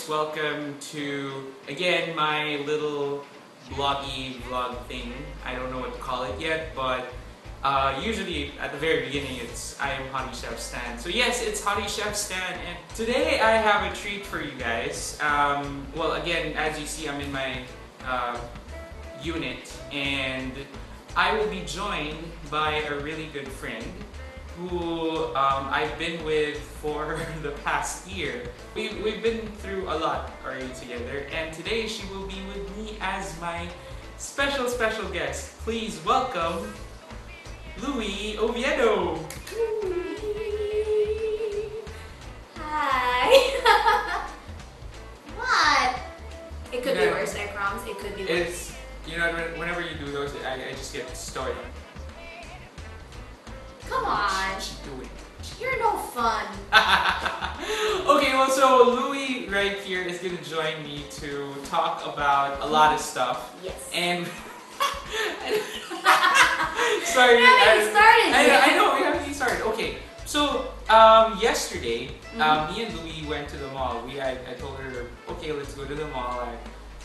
guys, welcome to, again, my little vlog thing. I don't know what to call it yet, but usually at the very beginning I am hottiechefstan. So yes, it's hottiechefstan, and today I have a treat for you guys. Well, again, as you see, I'm in my unit, and I will be joined by a really good friend who I've been with for the past year. We've been through a lot already together, and today she will be with me as my special guest. Please welcome Louie Oviedo. Hi. What? It could be worse, I promise. It could be worse. You know, whenever you do those, I just get started. Come on. Do it. You're no fun. Okay, well, so Louie right here is going to join me to talk about a lot of stuff. Yes. And sorry, we haven't started yet. I know, we haven't even started. Okay, so yesterday, me and Louie went to the mall. I told her, okay, let's go to the mall.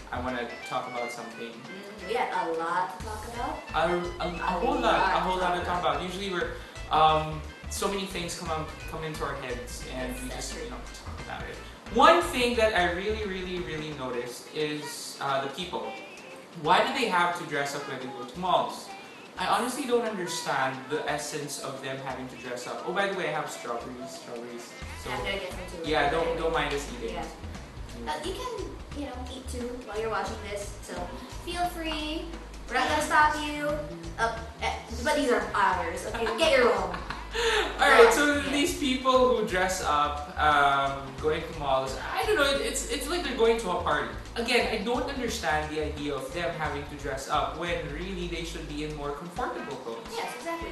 I want to talk about something. We had a lot to talk about. A whole lot to talk about. Usually we're so many things come into our heads, and we just talk about it. One thing that I really noticed is the people. Why do they have to dress up when they go to malls? I honestly don't understand the essence of them having to dress up. Oh, by the way, I have strawberries. So I'm gonna get some too. yeah, don't mind us eating. Yeah. You can, eat too while you're watching this. So feel free. We're not gonna stop you. But these are ours. Okay, get your own. Alright, so these people who dress up, going to malls, I don't know, it's like they're going to a party. Again, I don't understand the idea of them having to dress up when really they should be in more comfortable clothes. Yes, exactly.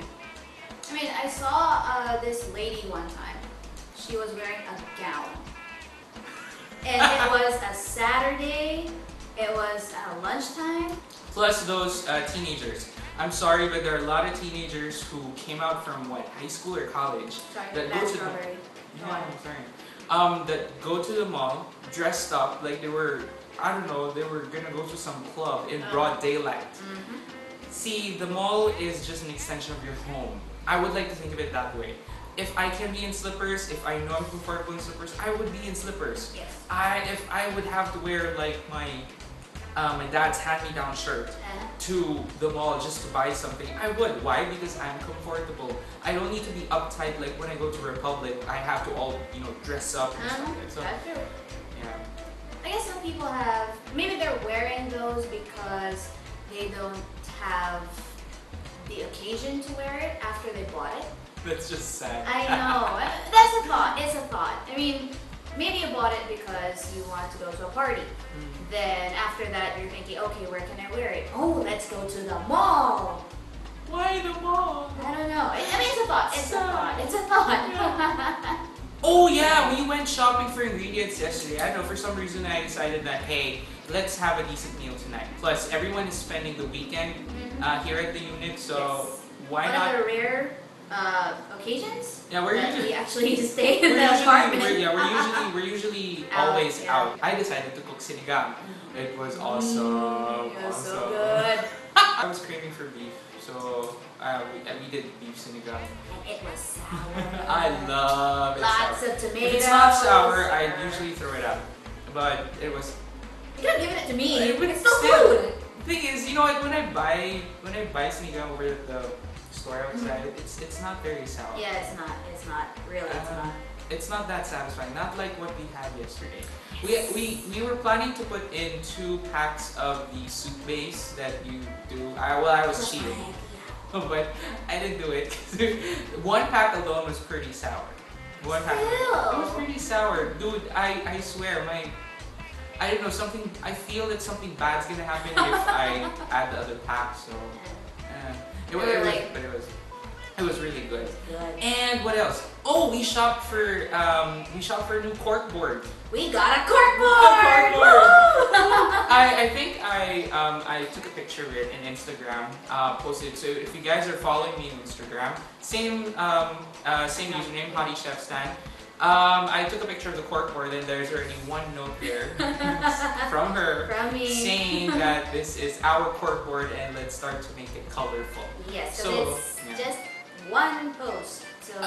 I mean, I saw this lady one time. She was wearing a gown. And it was a Saturday, it was lunchtime. Plus those teenagers. I'm sorry, but there are a lot of teenagers who came out from high school or college Sorry, that bad go to strawberry. that go to the mall dressed up like they were, I don't know, they were gonna go to some club in broad daylight. See, the mall is just an extension of your home. I would like to think of it that way. If I can be in slippers, if I know I'm comfortable in slippers, I would be in slippers. Yes. If I would have to wear like my dad's hand-me-down shirt to the mall just to buy something, I would. Why? Because I'm comfortable. I don't need to be uptight like when I go to Republic. I have to all dress up and stuff like that. So, That's true. yeah. I guess some people have, maybe they're wearing those because they don't have the occasion to wear it after they bought it. That's just sad. I know. That's a thought. It's a thought. I mean, maybe you bought it because you want to go to a party. Then after that, you're thinking, okay, where can I wear it? Oh, let's go to the mall. Why the mall? I don't know. I mean, it's a thought. It's a thought. It's a thought. Oh yeah, we went shopping for ingredients yesterday. I don't know, for some reason I decided that, hey, let's have a decent meal tonight. Plus, everyone is spending the weekend here at the unit, so why not? One of the rare occasions we actually stay in the apartment. We're usually always out. I decided to cook sinigang. It was awesome. It was so good. I was craving for beef, so we did beef sinigang. And it was sour. I love it. Lots sour. of tomatoes. If it's not sour, I usually throw it out. But it was. You could have given it to me. It's still still food. The thing is, when I buy sinigang over at the store outside, it's not very sour. Yeah, it's not. It's not. Really, it's not. It's not that satisfying. Not like what we had yesterday. We were planning to put in 2 packs of the soup base that you do. I was cheating, but I didn't do it. 1 pack alone was pretty sour. 1 pack. It was pretty sour, dude. I swear, I don't know, something. I feel that something bad's gonna happen if I add the other pack. So it was really good. And what else? Oh, we shopped for a new cork board. We got a cork board. I think I took a picture of it in Instagram, posted it. So if you guys are following me on Instagram, same username, hottiechefstan. I took a picture of the corkboard and there's already one note there from her From me. saying that this is our corkboard and let's start to make it colorful. Yes, so So, it's yeah. just one post.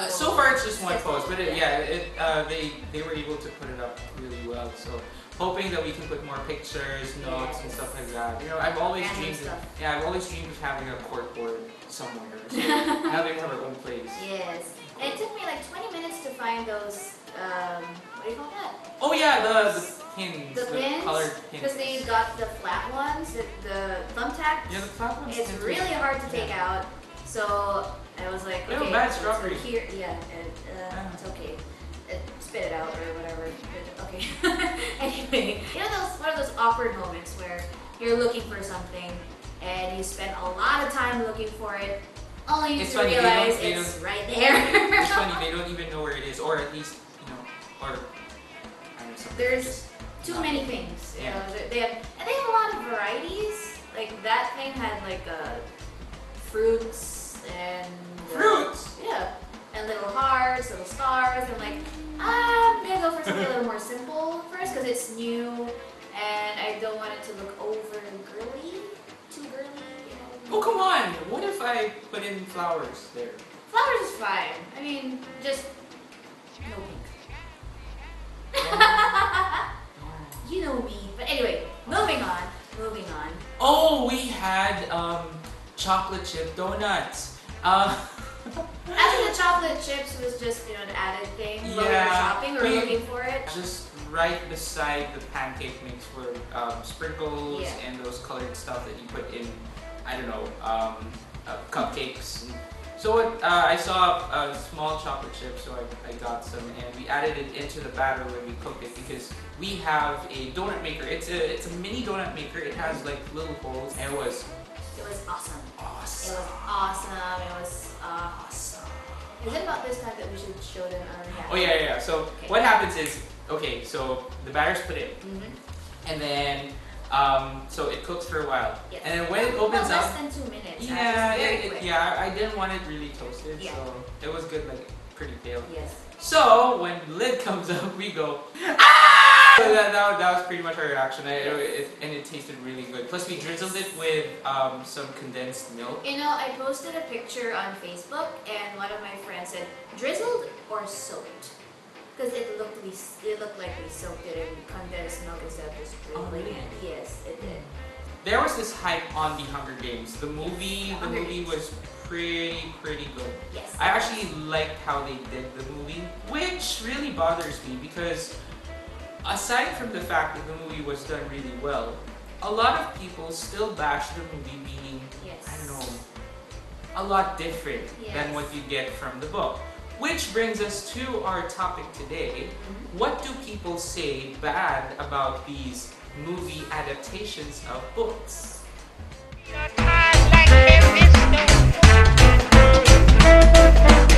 So far it's just one Just post, but yeah. they were able to put it up really well. So hoping that we can put more pictures, notes, and Yes. stuff like that. You know, I've always Random dreamed. stuff. Yeah, I've always dreamed of having a corkboard somewhere. So now they have our own place. Yes. And it took me like 20 minutes to find those, what do you call that? Oh yeah, the pins, The pins? colored pins. Because they got the flat ones, the thumbtacks. Yeah, the flat ones. It's tend to- really hard to take yeah. out. So I was like, They okay, have bad so strawberry. here, yeah, it's okay. Spit it out or whatever. Okay. Anyway, you know those one of those awkward moments where you're looking for something and you spend a lot of time looking for it, only It's to funny, they realize don't- they it's don't- right there. It's funny, they don't even know where it is, or at least, you know, or I don't know, something There's just too not- many things. You Yeah. know, they have a lot of varieties. Like that thing had like fruits and Fruits? Yeah, and little hearts, little stars. I'm like, I'm gonna go for something a little more simple first because it's new and I don't want it to look over girly, too girly. You know. Oh come on! What if I put in flowers there? Flowers is fine. I mean, just no pink. You know me. But anyway, moving on. Moving on. Oh, we had chocolate chip donuts. Actually, the chocolate chips was just, you know, an added thing. When we were Yeah, shopping, we were looking for it. Just right beside the pancake mix were sprinkles Yeah. and those colored stuff that you put in, I don't know, cupcakes. So what, I saw a small chocolate chip, so I got some, and we added it into the batter when we cooked it because we have a donut maker. It's a mini donut maker. It has like little holes, and it was awesome. awesome. It was awesome. It was awesome. Is it about this time that we should show them our Oh yeah. So Okay. what happens is, okay, so the batter's put in, Mm-hmm. and then so it cooks for a while, Yes. and then when it opens less up, than 2 minutes. yeah, actually, very quick. I didn't want it really toasted, Yeah. so it was good, like pretty pale. Yes. So when the lid comes up, we go, ah! So that was pretty much our reaction, and it tasted really good. Plus we drizzled it with some condensed milk. You know, I posted a picture on Facebook, and one of my friends said, drizzled or soaked? Because it looked like we soaked it in condensed milk instead of just drizzling really? it. Yes, it did. There was this hype on the Hunger Games. The movie Hunger Games. was pretty good. Yes. I actually liked how they did the movie, which really bothers me because aside from the fact that the movie was done really well, a lot of people still bash the movie being, Yes. I don't know, a lot different than Yes. what you get from the book. Which brings us to our topic today. What do people say bad about these movie adaptations of books?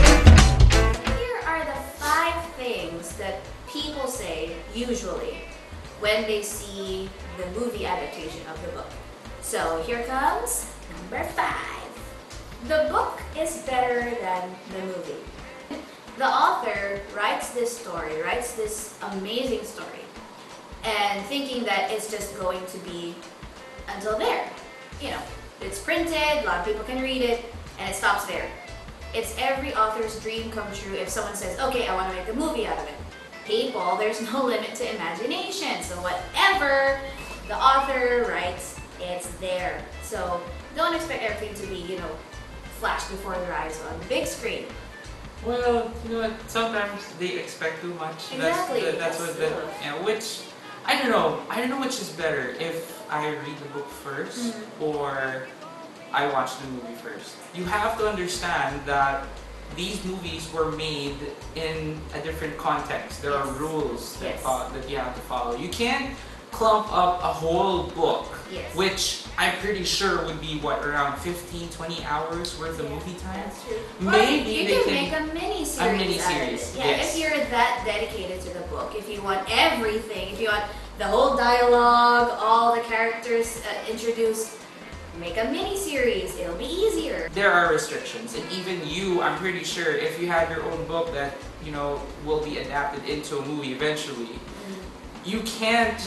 Here are the 5 things that people say usually when they see the movie adaptation of the book. So here comes number 5. The book is better than the movie. The author writes this story, writes this amazing story, and thinking that it's just going to be until there. You know, it's printed, a lot of people can read it, and it stops there. It's every author's dream come true if someone says, okay, I want to make a movie out of it. People, there's no limit to imagination, so whatever the author writes, it's there. So don't expect everything to be, you know, flash before your eyes on the big screen. Well, you know what? Sometimes they expect too much. Exactly. That's what the which I don't know. I don't know which is better if I read the book first or I watch the movie first. You have to understand that these movies were made in a different context. There are rules that that you have to follow. You can't clump up a whole book, which I'm pretty sure would be what, around 15-20 hours worth of movie time. That's true. Maybe you they can can make a mini-series. a mini-series, Yeah, yes. if you're that dedicated to the book, if you want everything, if you want the whole dialogue, all the characters introduced, make a mini series. It'll be easier. There are restrictions, and even you, I'm pretty sure, if you have your own book that will be adapted into a movie eventually, you can't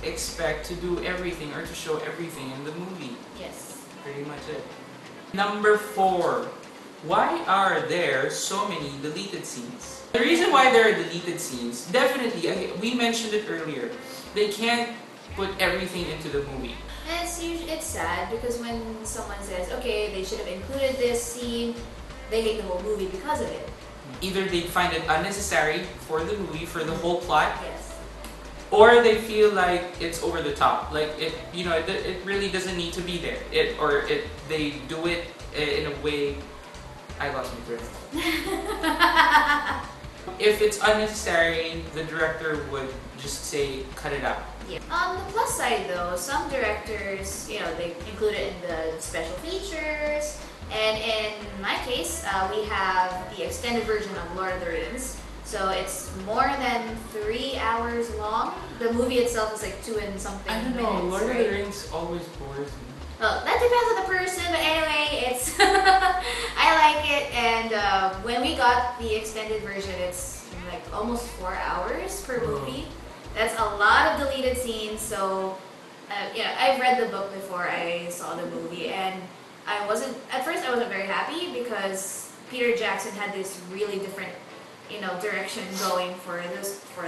expect to do everything or to show everything in the movie. Yes. Pretty much it. Number 4. Why are there so many deleted scenes? The reason why there are deleted scenes, definitely, we mentioned it earlier, they can't put everything into the movie. And it's sad because when someone says, okay, they should have included this scene, they hate the whole movie because of it. Either they find it unnecessary for the movie, for the whole plot, Yes. or they feel like it's over the top. Like it really doesn't need to be there. They do it in a way. I lost my thread. If it's unnecessary, the director would just say, cut it out. Yeah. On the plus side though, some directors, they include it in the special features. And in my case, we have the extended version of Lord of the Rings. So it's more than 3 hours long. The movie itself is like 2 and something I don't know, minutes, Lord right? of the Rings always bores me. Well, that depends on the person, but anyway, it's I like it. And when we got the extended version, it's like almost 4 hours per movie. That's a lot of deleted scenes. So, I've read the book before I saw the movie, and at first I wasn't very happy because Peter Jackson had this really different, direction going for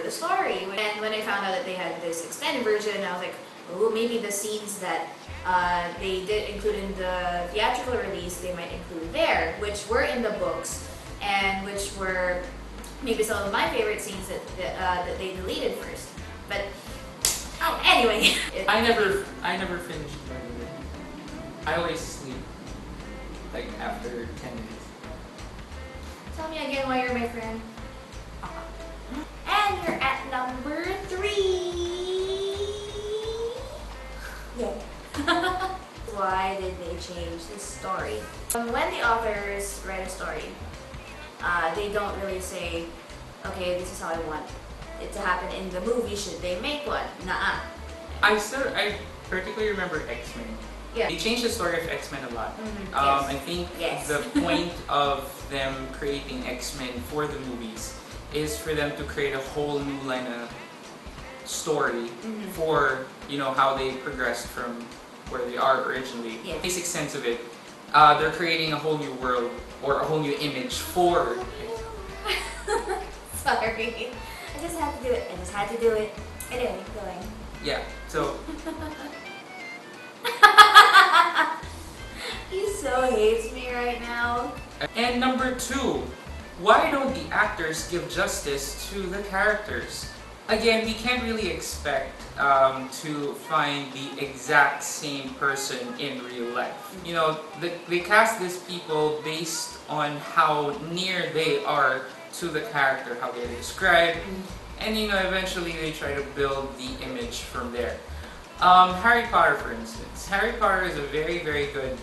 the story. And when I found out that they had this extended version, I was like, oh, maybe the scenes that they did include in the theatrical release, they might include there, which were in the books, and which were maybe some of my favorite scenes that they deleted first. But anyway, I never finished Lord of the Rings. I always sleep like after 10 minutes. Tell me again why you're my friend. And you're at number 3. Yeah. Why did they change this story? When the authors write a story, they don't really say, okay, this is how I want it to happen in the movie, should they make one? Nuh-uh. I particularly remember X-Men. Yeah. They changed the story of X-Men a lot. Yes. I think Yes. the point of them creating X-Men for the movies is for them to create a whole new line of story for how they progressed from where they are originally. Yes. Basic sense of it, they're creating a whole new world or a whole new image for. Sorry. I just had to do it. Anyway, going. Yeah. So. He so hates me right now. And number 2, why don't the actors give justice to the characters? Again, we can't really expect to find the exact same person in real life. They cast these people based on how near they are to the character, how they're described, and eventually they try to build the image from there. Harry Potter, for instance. Harry Potter is a very, very good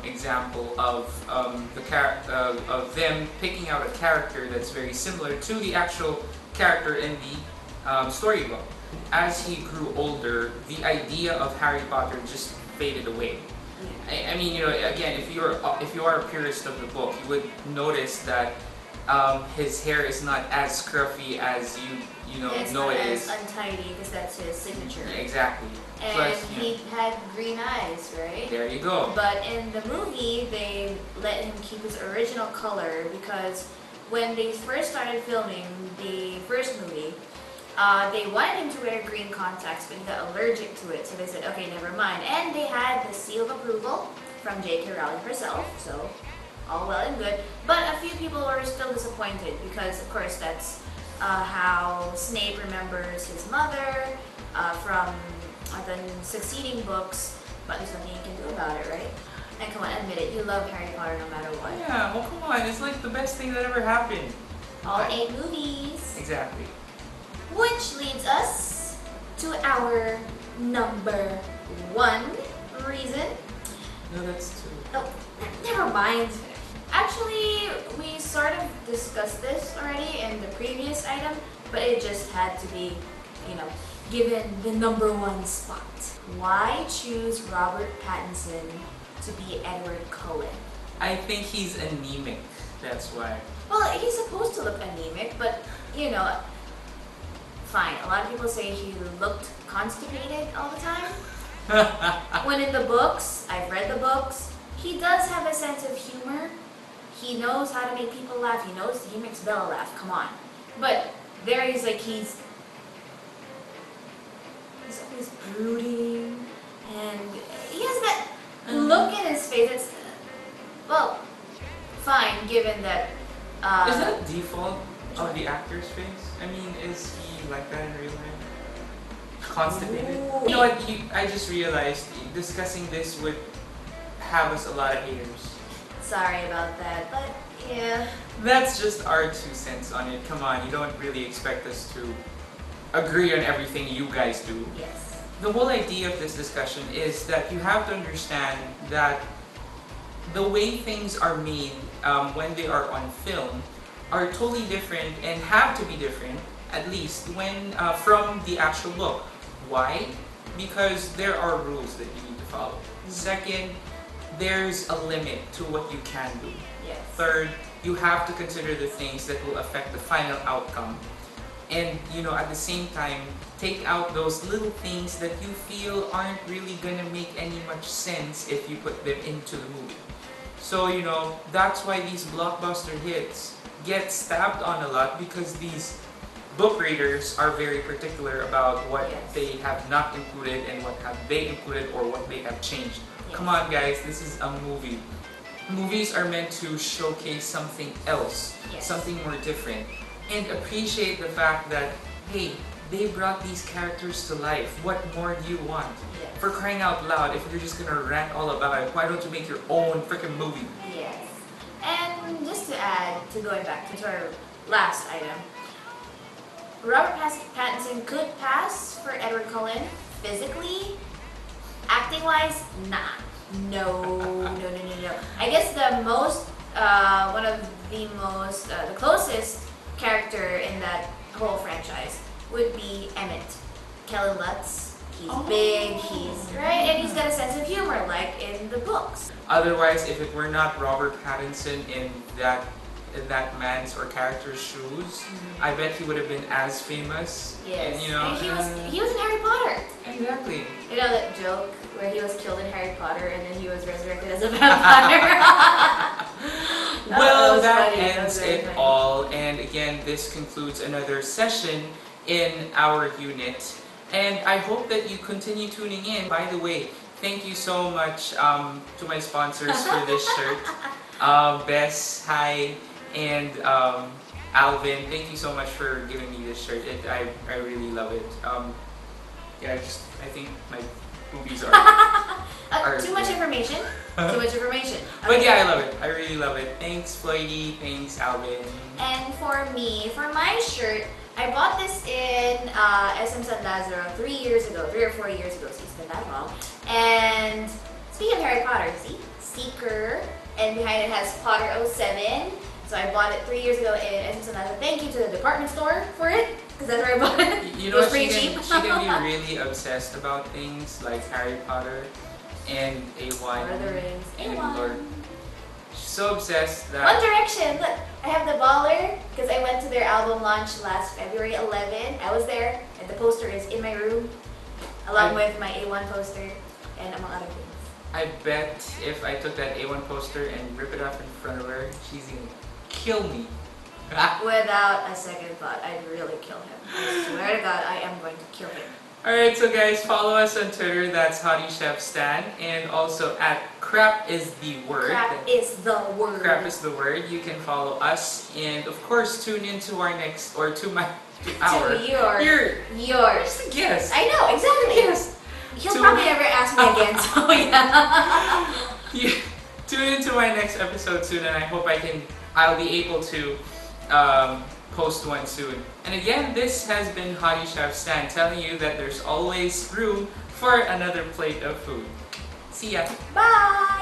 example of of them picking out a character that's very similar to the actual character in the storybook. As he grew older, the idea of Harry Potter just faded away. I mean, again, if you are a purist of the book, you would notice that his hair is not as scruffy as you know it is. It's not as untidy because that's his signature. Yeah, exactly. And Plus, he had green eyes, right? there you go. But in the movie, they let him keep his original color because when they first started filming the first movie, they wanted him to wear green contacts, but he got allergic to it, so they said, okay, never mind. And they had the seal of approval from J.K. Rowling herself, so all well and good. But a few people were still disappointed because, of course, that's how Snape remembers his mother from the succeeding books, but there's nothing you can do about it, right? And come on, admit it, you love Harry Potter no matter what. Yeah, well, come on, it's like the best thing that ever happened. All 8 movies. Exactly. Which leads us to our number 1 reason. No, that's 2. Oh, never mind. Actually, we sort of discussed this already in the previous item, but it just had to be, given the #1 spot. Why choose Robert Pattinson to be Edward Cullen? I think he's anemic. That's why. Well, he's supposed to look anemic, but you know, fine. A lot of people say he looked constipated all the time. When in the books, I've read the books, he does have a sense of humor. He knows how to make people laugh. He makes Bella laugh. Come on. But there he's like, he's always brooding, and he has that look in his face that's, well, fine, given that. Is that a default of the actor's face? I mean, is he like that in real life? Constipated? Ooh. You know what? I just realized discussing this would have us a lot of haters. Sorry about that, but yeah. That's just our 2 cents on it. Come on, you don't really expect us to agree on everything you guys do. Yes. The whole idea of this discussion is that you have to understand that the way things are made when they are on film are totally different and have to be different, at least when from the actual book. Why? Because there are rules that you need to follow. Second, there's a limit to what you can do. Yes. Third, you have to consider the things that will affect the final outcome. And at the same time, take out those little things that you feel aren't really gonna make any much sense if you put them into the movie. So that's why these blockbuster hits get stabbed on a lot, because these book readers are very particular about what they have not included and what have they included or what they have changed. Yes. Come on guys, this is a movie. Movies are meant to showcase something else, something more different, and appreciate the fact that, hey, they brought these characters to life. What more do you want? Yes. For crying out loud, if you're just gonna rant all about it, why don't you make your own freaking movie? Yes. And just to add, to going back to our last item, Robert Pattinson could pass for Edward Cullen physically. Acting-wise, nah. No. I guess the most, one of the most, the closest character in that whole franchise would be Emmett. Kellen Lutz. He's big, he's right, and he's got a sense of humor, like in the books. Otherwise, if it were not Robert Pattinson in that man's or character's shoes, I bet he would have been as famous. Yes. And, he was in Harry Potter. Exactly. You know that joke where he was killed in Harry Potter and then he was resurrected as a vampire? Well, that ends it all. And again, this concludes another session in our unit. And I hope that you continue tuning in. By the way, thank you so much to my sponsors for this shirt. Bess, hi, and Alvin, thank you so much for giving me this shirt. I really love it. I think my boobies are too much information. Too much information. Okay. But yeah, I love it. I really love it. Thanks, Floydie. Thanks, Alvin. And for me, for my shirt, I bought this in SM San Lazaro 3 years ago, 3 or 4 years ago, so it's been that long. And speaking of Harry Potter, see? Seeker, and behind it has Potter 07. So I bought it 3 years ago in SM San Lazaro. Thank you to the department store for it, because that's where I bought it. You know it was what, pretty cheap. She can be really obsessed about things like Harry Potter and A1. Lord of the Rings. And A1. Lord. She's so obsessed that... One Direction! Look, I have the baller because I went to their album launch last February 11. I was there, and the poster is in my room, along with my A1 poster, and among other things. I bet if I took that A1 poster and rip it off in front of her, she's gonna kill me. Without a second thought, I'd really kill him. I swear to God, I am going to kill him. Alright, so guys, follow us on Twitter, that's hottiechefstan, and also at crap is the word. Crap is the word. Crap is the word. You can follow us, and of course, tune in to our next, or to our... To yours. Just a guess. I know, exactly. Yes. He'll probably never ask me again, so yeah. Yeah. Tune into my next episode soon, and I hope I'll be able to post one soon. And again, this has been Hottie Chef Stan telling you that there's always room for another plate of food. See ya. Bye.